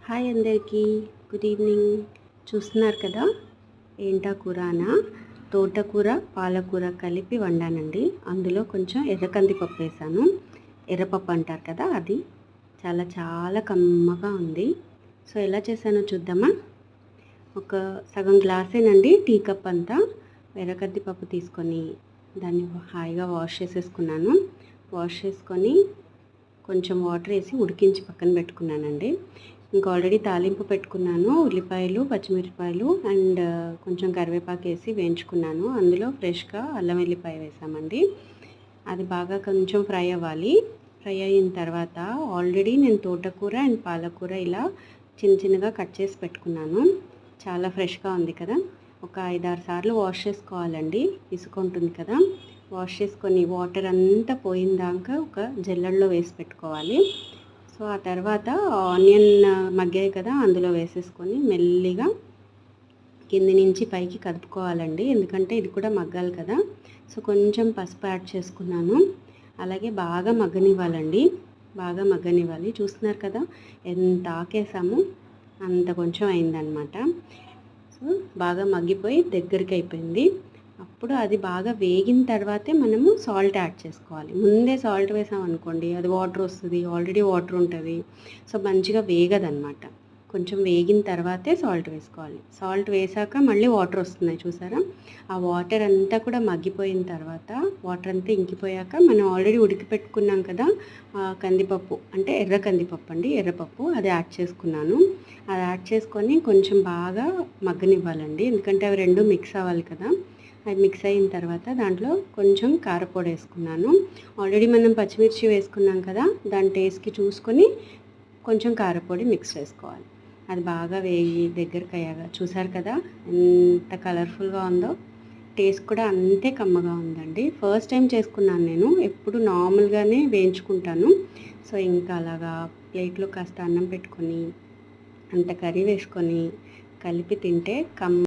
Hi అందరికీ, good evening. చూస్తున్నారు కదా, ఏంటా కూరనా? తోటకూర పాలకూర కలిపి వండానండి. అందులో కొంచెం ఎర్రకంది పప్పు వేసాను. ఎర్రపప్పు అంటారు కదా, అది చాలా చాలా కమ్మగా ఉంది. సో ఎలా చేశానో చూద్దామా. ఒక సగం గ్లాసేనండి, టీ కప్ అంతా ఎర్రకంది పప్పు తీసుకొని దాన్ని హాయిగా వాష్ చేసేసుకున్నాను. వాష్ చేసుకొని కొంచెం వాటర్ వేసి ఉడికించి పక్కన పెట్టుకున్నానండి. ఇంకా ఆల్రెడీ తాలింపు పెట్టుకున్నాను. ఉల్లిపాయలు, పచ్చిమిరపకాయలు అండ్ కొంచెం కరివేపాకు వేసి వేయించుకున్నాను. అందులో ఫ్రెష్గా అల్లం వెల్లిపాయ వేసామండి. అది బాగా కొంచెం ఫ్రై అవ్వాలి. ఫ్రై అయిన తర్వాత ఆల్రెడీ నేను తోటకూర అండ్ పాలకూర ఇలా చిన్న చిన్నగా కట్ చేసి పెట్టుకున్నాను. చాలా ఫ్రెష్గా ఉంది కదా. ఒక 5-6 సార్లు వాష్ చేసుకోవాలండి, ఇసుక ఉంటుంది కదా. వాష్ చేసుకొని వాటర్ అంతా పోయిందాక ఒక జల్లెడలో వేసి పెట్టుకోవాలి. సో ఆ తర్వాత ఆనియన్ మగ్గాయి కదా, అందులో వేసేసుకొని మెల్లిగా కింది నుంచి పైకి కదుపుకోవాలండి, ఎందుకంటే ఇది కూడా మగ్గాలి కదా. సో కొంచెం పసుపు యాడ్ చేసుకున్నాను. అలాగే బాగా మగ్గనివ్వాలండి, బాగా మగ్గనివ్వాలి. చూస్తున్నారు కదా, ఎంత ఆకేసాము అంత కొంచెం అయిందనమాట. సో బాగా మగ్గిపోయి దగ్గరికి అయిపోయింది. అప్పుడు అది బాగా వేగిన తర్వాతే మనము సాల్ట్ యాడ్ చేసుకోవాలి. ముందే సాల్ట్ వేసాం అనుకోండి, అది వాటర్ వస్తుంది, ఆల్రెడీ వాటర్ ఉంటుంది. సో మంచిగా వేగదనమాట. కొంచెం వేగిన తర్వాతే సాల్ట్ వేసుకోవాలి. సాల్ట్ వేసాక మళ్ళీ వాటర్ వస్తున్నాయి చూసారా. ఆ వాటర్ అంతా కూడా మగ్గిపోయిన తర్వాత, వాటర్ అంతా ఇంకిపోయాక మనం ఆల్రెడీ ఉడికిపెట్టుకున్నాం కదా కందిపప్పు, అంటే ఎర్ర కందిపప్పు అండి, ఎర్రపప్పు, అది యాడ్ చేసుకున్నాను. అది యాడ్ చేసుకొని కొంచెం బాగా మగ్గనివ్వాలండి, ఎందుకంటే అవి రెండు మిక్స్ అవ్వాలి కదా. అది మిక్స్ అయిన తర్వాత దాంట్లో కొంచెం కారపొడి వేసుకున్నాను. ఆల్రెడీ మనం పచ్చిమిర్చి వేసుకున్నాం కదా, దాని టేస్ట్కి చూసుకొని కొంచెం కారపొడి మిక్స్ చేసుకోవాలి. అది బాగా వేగి దగ్గరికి అయ్యాక చూసారు కదా ఎంత కలర్ఫుల్గా ఉందో. టేస్ట్ కూడా అంతే కమ్మగా ఉందండి. ఫస్ట్ టైం చేసుకున్నాను నేను, ఎప్పుడు నార్మల్గానే వేయించుకుంటాను. సో ఇంకా అలాగా ప్లేట్లో కాస్త అన్నం పెట్టుకొని అంత కర్రీ వేసుకొని కలిపి తింటే